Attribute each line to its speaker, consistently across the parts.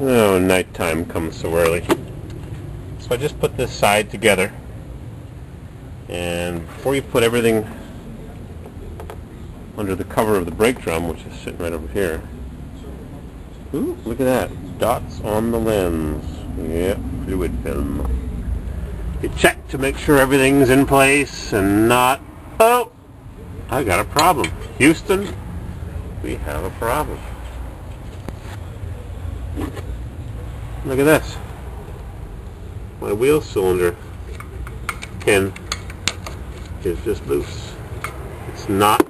Speaker 1: Oh, nighttime comes so early. So I just put this side together. And before you put everything under the cover of the brake drum, which is sitting right over here. Ooh, look at that. Dots on the lens. Yep, fluid film. You check to make sure everything's in place and not... Oh! I got a problem. Houston, we have a problem. Look at this. My wheel cylinder pin is just loose. It's not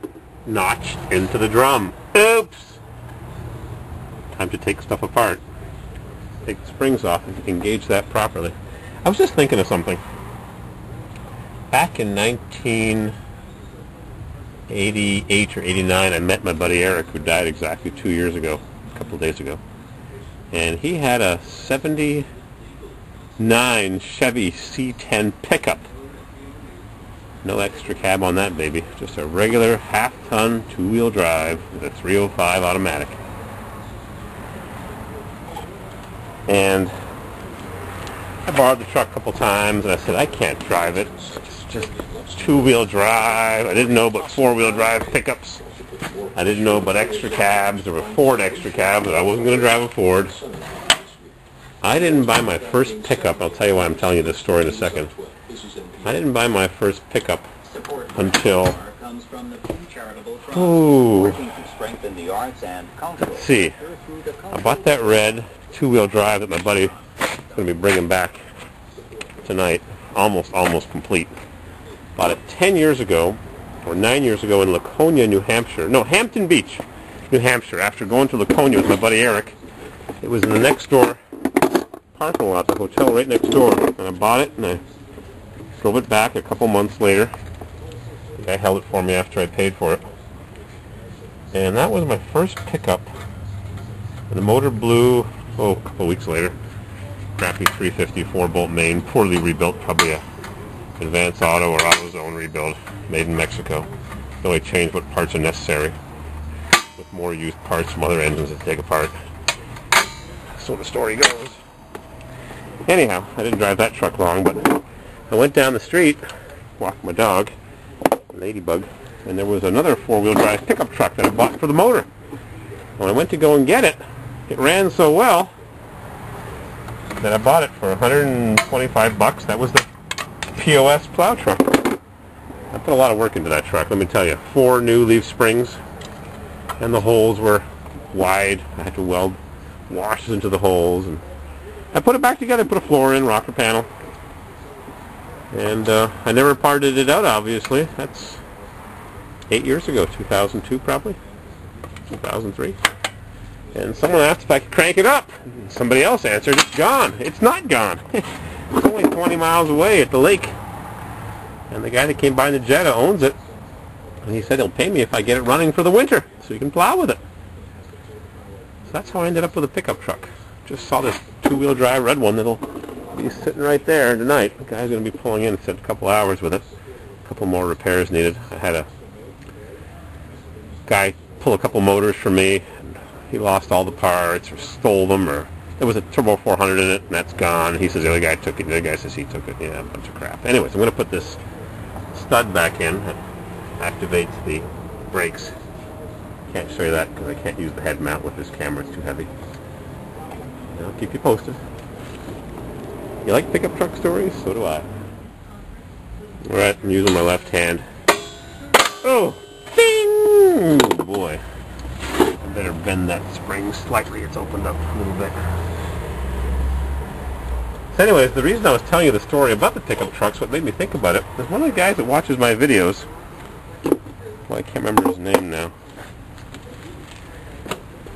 Speaker 1: notched into the drum. Oops! Time to take stuff apart. Take the springs off and engage that properly. I was just thinking of something. Back in 1988 or 89, I met my buddy Eric, who died exactly 2 years ago, a couple of days ago. And he had a 79 Chevy C10 pickup. No extra cab on that baby. Just a regular half-ton two-wheel drive with a 305 automatic. And I borrowed the truck a couple times, and I said, I can't drive it. It's just two-wheel drive. I didn't know about four-wheel drive pickups. I didn't know about extra cabs. There were Ford extra cabs, but I wasn't going to drive a Ford. I didn't buy my first pickup. I'll tell you why I'm telling you this story in a second. I didn't buy my first pickup until... Ooh. Let's see. I bought that red two-wheel drive that my buddy is going to be bringing back tonight. Almost complete. Bought it 10 years ago, or 9 years ago in Laconia, New Hampshire. No, Hampton Beach, New Hampshire. After going to Laconia with my buddy Eric, it was in the next door parking lot, the hotel right next door. And I bought it, and I drove it back a couple months later. The guy held it for me after I paid for it. And that was my first pickup. And the motor blew, a couple weeks later. Crappy 350 4-bolt main, poorly rebuilt, probably a Advance Auto or AutoZone rebuild, made in Mexico. They only changed what parts are necessary, with more used parts from other engines to take apart. So the story goes. Anyhow, I didn't drive that truck long, but I went down the street, walked my dog, Ladybug, and there was another four-wheel drive pickup truck that I bought for the motor. When I went to go and get it, it ran so well that I bought it for $125. That was the POS plow truck. I put a lot of work into that truck, let me tell you. 4 new leaf springs, and the holes were wide. I had to weld washers into the holes, and I put it back together, put a floor in, rocker panel, and I never parted it out, obviously. That's 8 years ago, 2002 probably, 2003. And someone asked if I could crank it up. Somebody else answered, it's gone. It's not gone. It's only 20 miles away at the lake. And the guy that came by in the Jetta owns it. And he said he'll pay me if I get it running for the winter, so you can plow with it. So that's how I ended up with a pickup truck. Just saw this two-wheel drive red one that'll be sitting right there tonight. The guy's going to be pulling in, said a couple hours with it. A couple more repairs needed. I had a guy pull a couple motors for me. He lost all the parts or stole them, or there was a Turbo 400 in it and that's gone. He says the other guy took it, the other guy says he took it. Yeah, a bunch of crap. Anyways, I'm going to put this stud back in that activates the brakes. Can't show you that because I can't use the head mount with this camera, it's too heavy. And I'll keep you posted. You like pickup truck stories? So do I. Alright, I'm using my left hand. Oh! Ding! Oh boy. I better bend that spring slightly. It's opened up a little bit. So anyways, the reason I was telling you the story about the pickup trucks, what made me think about it, is one of the guys that watches my videos, well, I can't remember his name now.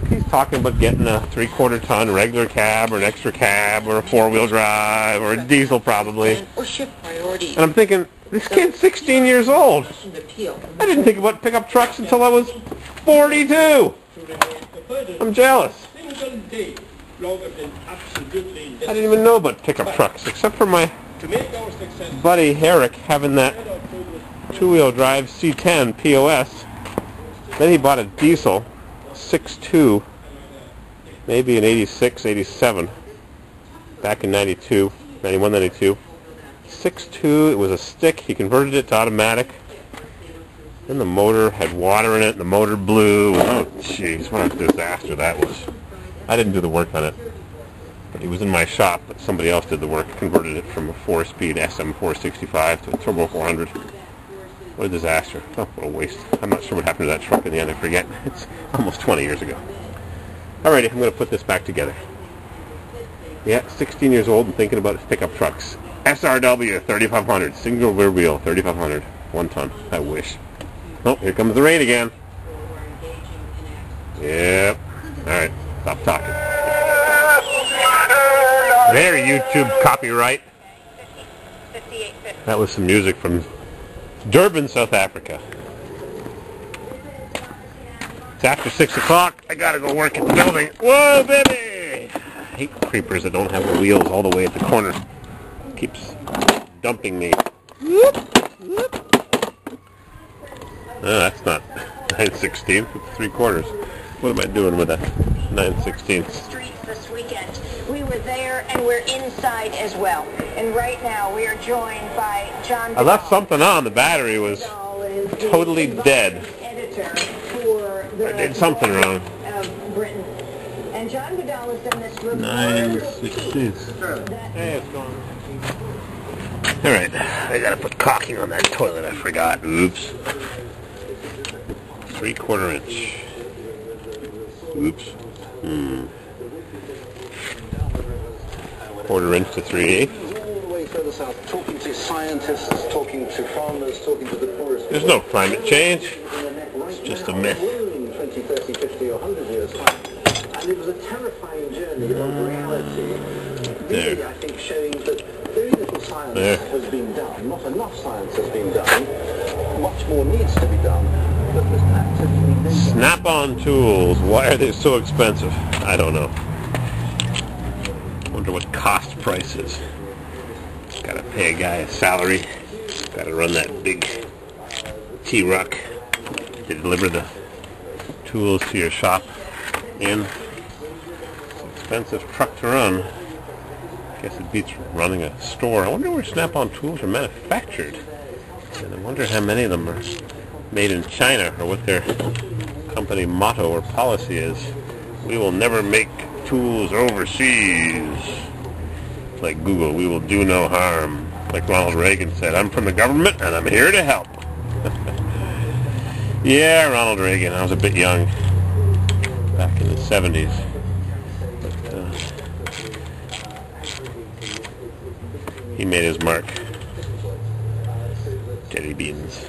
Speaker 1: He's talking about getting a 3/4 ton regular cab or an extra cab or a 4-wheel drive or a diesel probably. And I'm thinking, this kid's 16 years old. I didn't think about pickup trucks until I was 42. I'm jealous. I didn't even know about pickup trucks, except for my buddy Eric having that two-wheel drive C10 POS. Then he bought a diesel 6.2 maybe in 86, 87, back in 92, 91, 92. 6.2, it was a stick. He converted it to automatic. Then the motor had water in it, and the motor blew. Oh, jeez, what a disaster that was. I didn't do the work on it, but he was in my shop, but somebody else did the work, converted it from a 4-speed SM465 to a Turbo 400. What a disaster. Oh, what a waste. I'm not sure what happened to that truck in the end. I forget. It's almost 20 years ago. Alrighty, I'm going to put this back together. Yeah, 16 years old and thinking about pickup trucks. SRW 3500, single rear wheel 3500, 1 ton. I wish. Oh, here comes the rain again. Yep. Alright, stop talking. There, YouTube copyright. That was some music from Durban, South Africa. It's after 6 o'clock. I gotta go work at the building. Whoa, baby! I hate creepers that don't have the wheels all the way at the corner. Keeps dumping me. Oh, that's not 9/16. It's 3/4. What am I doing with a 9/16?
Speaker 2: Streets this weekend. We were there and we're inside as well. And right now we are joined by John.
Speaker 1: I left something on. The battery was totally dead. I did something wrong.
Speaker 2: Britain. And John Goodall has done this report.
Speaker 1: 9/16. Hey, it's going. All right, I gotta put caulking on that toilet. I forgot. Oops. 3/4 inch. Oops. 1/4 inch to 3/8.
Speaker 3: All the way further south, talking to scientists, talking to farmers, talking to the poorest.
Speaker 1: There's no climate change. It's just a myth.
Speaker 3: In 20, 30, 50 or 100 years time. And it was a terrifying journey of reality. Really, I think, showing that very little science has been done. Not enough science has been done. Much more needs to be done. But there's absolutely no...
Speaker 1: Snap-on tools. Why are they so expensive? I don't know. Wonder what cost price is. Gotta pay a guy a salary. Gotta run that big T-Ruck to deliver the tools to your shop in. It's an expensive truck to run. I guess it beats running a store. I wonder where Snap-on tools are manufactured. And I wonder how many of them are made in China, or what their company motto or policy is. We will never make tools overseas. Like Google, we will do no harm. Like Ronald Reagan said, I'm from the government and I'm here to help. Yeah, Ronald Reagan. I was a bit young back in the 70s. But he made his mark. Jelly beans.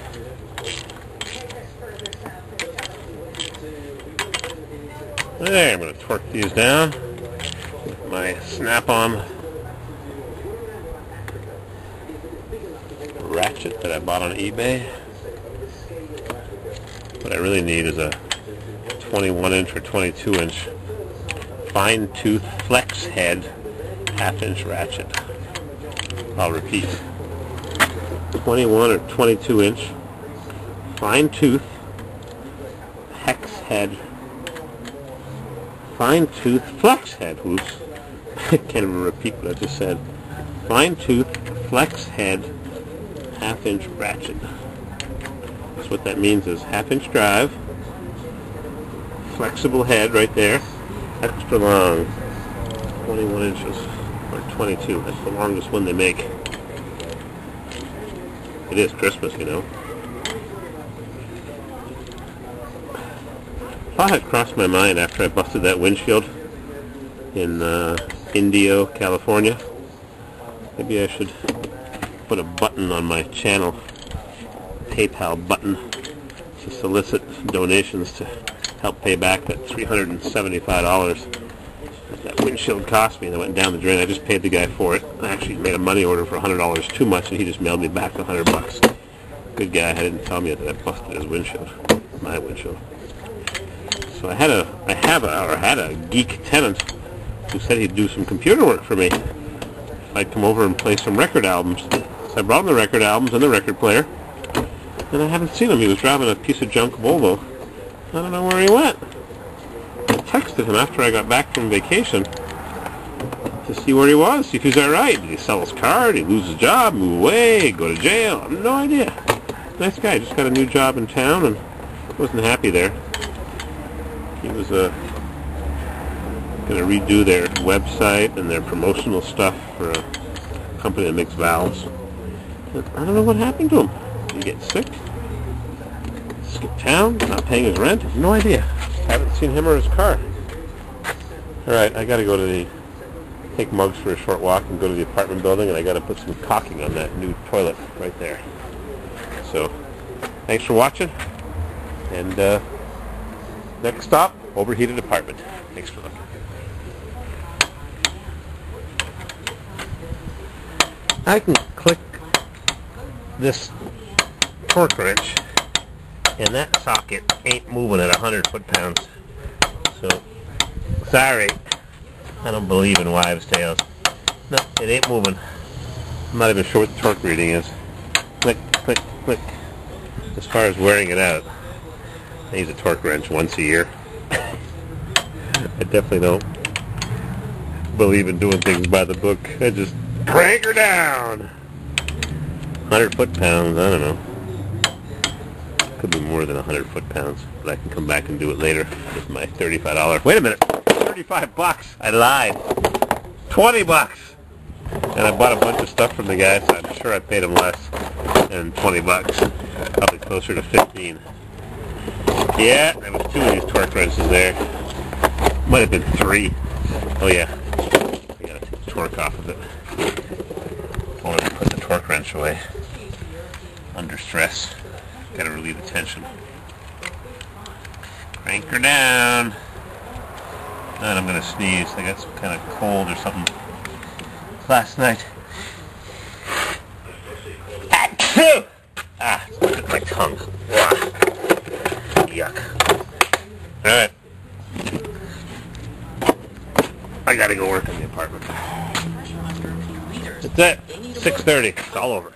Speaker 1: There, I'm going to torque these down with my Snap-on ratchet that I bought on eBay. What I really need is a 21-inch or 22-inch fine-tooth flex head half-inch ratchet. I'll repeat. 21 or 22-inch fine-tooth hex head, fine-tooth flex head. Oops. I can't even repeat what I just said. Fine-tooth flex head half-inch ratchet. So what that means is half-inch drive, flexible head right there, extra long, 21 inches, or 22. That's the longest one they make. It is Christmas, you know. Thought had crossed my mind after I busted that windshield in Indio, California. Maybe I should put a button on my channel, PayPal button, to solicit donations to help pay back that $375 that windshield cost me, and it went down the drain. I just paid the guy for it. I actually made a money order for $100 too much, and he just mailed me back the $100. Good guy. I didn't tell me that I busted his windshield, my windshield. So I had a geek tenant who said he'd do some computer work for me if I'd come over and play some record albums. So I brought him the record albums and the record player, and I haven't seen him. He was driving a piece of junk Volvo. I don't know where he went. I texted him after I got back from vacation to see where he was, see if he's all right. Did he sell his car? Did he lose his job? Move away? Go to jail? I have no idea. Nice guy. Just got a new job in town and wasn't happy there. He was going to redo their website and their promotional stuff for a company that makes valves. I don't know what happened to him. Did he get sick? Skip town? Not paying his rent? I have no idea. Haven't seen him or his car. Alright, I got to go to take Muggs for a short walk and go to the apartment building, and I got to put some caulking on that new toilet right there. So, thanks for watching, and next stop, overheated apartment. Thanks for looking. I can click this torque wrench, and that socket ain't moving at 100 foot-pounds. So, sorry, I don't believe in wives' tales. No, it ain't moving. I'm not even sure what the torque reading is. Click, click, click. As far as wearing it out, I use a torque wrench once a year. I definitely don't believe in doing things by the book. I just crank her down. 100 foot-pounds, I don't know. Could be more than 100 foot-pounds, but I can come back and do it later with my $35. Wait a minute, $35. I lied. $20. And I bought a bunch of stuff from the guy, so I'm sure I paid him less than $20. Probably closer to 15. Yeah, there was 2 of these torque wrenches there. Might have been 3. Oh yeah, I gotta take the torque off of it. Or put the torque wrench away. Under stress. Gotta relieve the tension. Crank her down. And I'm gonna sneeze. I got some kind of cold or something last night. Achoo! Ah, look at my tongue. Yuck. Alright. I gotta go work in the apartment. That's it. 6:30. It's all over.